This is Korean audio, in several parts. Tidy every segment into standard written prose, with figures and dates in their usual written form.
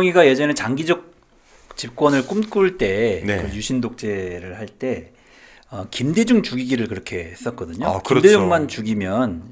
이가 예전에 장기적 집권을 꿈꿀 때 네. 그 유신 독재를 할 때 김대중 죽이기를 그렇게 했었거든요. 아, 김대중만 그렇죠. 죽이면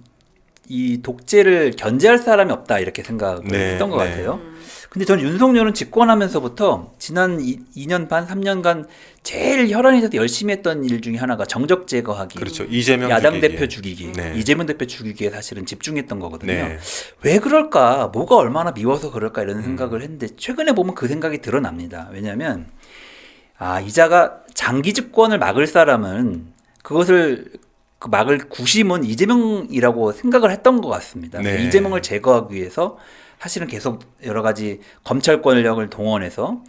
이 독재를 견제할 사람이 없다 이렇게 생각을 네, 했던 것 네. 같아요. 근데 저는 윤석열은 집권하면서부터 지난 2년 반, 3년간 제일 혈안에서 열심히 했던 일 중에 하나가 정적 제거하기. 그렇죠. 이재명 야당 죽이기. 대표 죽이기. 네. 이재명 대표 죽이기에 사실은 집중했던 거거든요. 네. 왜 그럴까? 뭐가 얼마나 미워서 그럴까? 이런 생각을 했는데 최근에 보면 그 생각이 드러납니다. 왜냐하면 이자가 장기 집권을 막을 사람은 그것을 막을 구심은 이재명이라고 생각을 했던 것 같습니다. 네. 이재명을 제거하기 위해서 사실은 계속 여러 가지 검찰 권력을 동원해서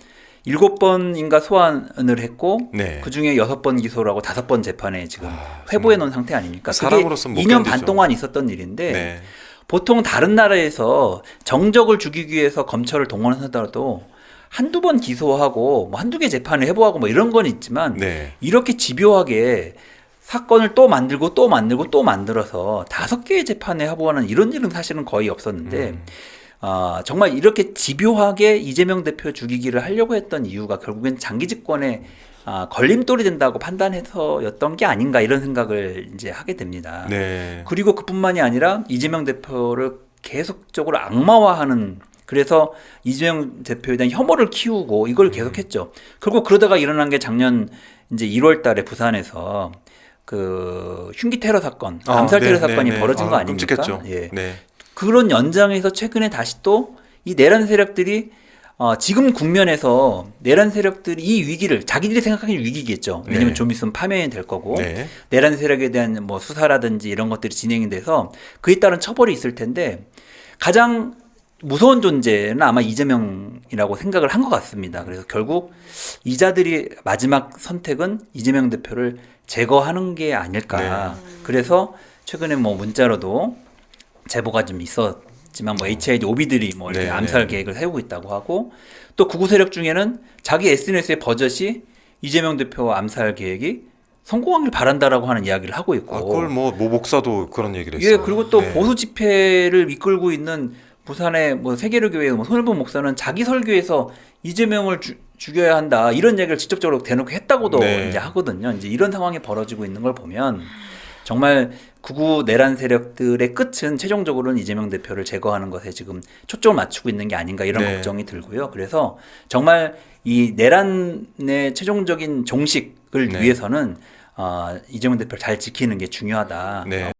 7번인가 소환을 했고 네. 그중에 6번 기소를 하고 5번 재판에 지금 회부해 놓은 상태 아닙니까? 그게 사람으로서는 못 2년 반 견디죠. 동안 있었던 일인데 네. 보통 다른 나라에서 정적을 죽이기 위해서 검찰을 동원하더라도 한두 번 기소하고 뭐 한두 개 재판을 해보고 뭐 이런 건 있지만 네. 이렇게 집요하게 사건을 또 만들고 또 만들고 또 만들어서 5개의 재판에 합의하는 이런 일은 사실은 거의 없었는데 정말 이렇게 집요하게 이재명 대표 죽이기를 하려고 했던 이유가 결국엔 장기 집권에 걸림돌이 된다고 판단해서였던 게 아닌가 이런 생각을 이제 하게 됩니다. 네. 그리고 그뿐만이 아니라 이재명 대표를 계속적으로 악마화하는 그래서 이재명 대표에 대한 혐오를 키우고 이걸 계속했죠. 결국 그러다가 일어난 게 작년 이제 1월 달에 부산에서 그 흉기 테러 사건, 암살 테러 사건이 벌어진 거 아닙니까? 끔찍했죠. 예. 네. 그런 연장에서 최근에 다시 또 이 내란 세력들이 지금 국면에서 내란 세력들이 이 위기를 자기들이 생각하기엔 위기겠죠. 왜냐하면 네. 좀 있으면 파면이 될 거고 네. 내란 세력에 대한 뭐 수사라든지 이런 것들이 진행이 돼서 그에 따른 처벌이 있을 텐데 가장 무서운 존재는 아마 이재명이라고 생각을 한 것 같습니다. 그래서 결국 이자들이 마지막 선택은 이재명 대표를 제거하는 게 아닐까. 그래서 최근에 뭐 문자로도 제보가 좀 있었지만 뭐 HID 오비들이 뭐 이렇게 네, 암살 네. 계획을 세우고 있다고 하고 또 극우 세력 중에는 자기 SNS의 버젓이 이재명 대표 암살 계획이 성공하길 바란다라고 하는 이야기를 하고 있고. 그걸 뭐 목사도 그런 얘기를 했어요. 예, 그리고 또 네. 보수 집회를 이끌고 있는 부산의 뭐 세계로교회 뭐 손일본 목사는 자기 설교에서 이재명을 죽여야 한다 이런 얘기를 직접적으로 대놓고 했다고도 네. 이제 하거든요. 이제 이런 상황이 벌어지고 있는 걸 보면 정말 극우 내란 세력들의 끝은 최종적으로는 이재명 대표를 제거하는 것에 지금 초점을 맞추고 있는 게 아닌가 이런 네. 걱정이 들고요. 그래서 정말 이 내란의 최종적인 종식을 네. 위해서는 이재명 대표를 잘 지키는 게 중요하다. 네.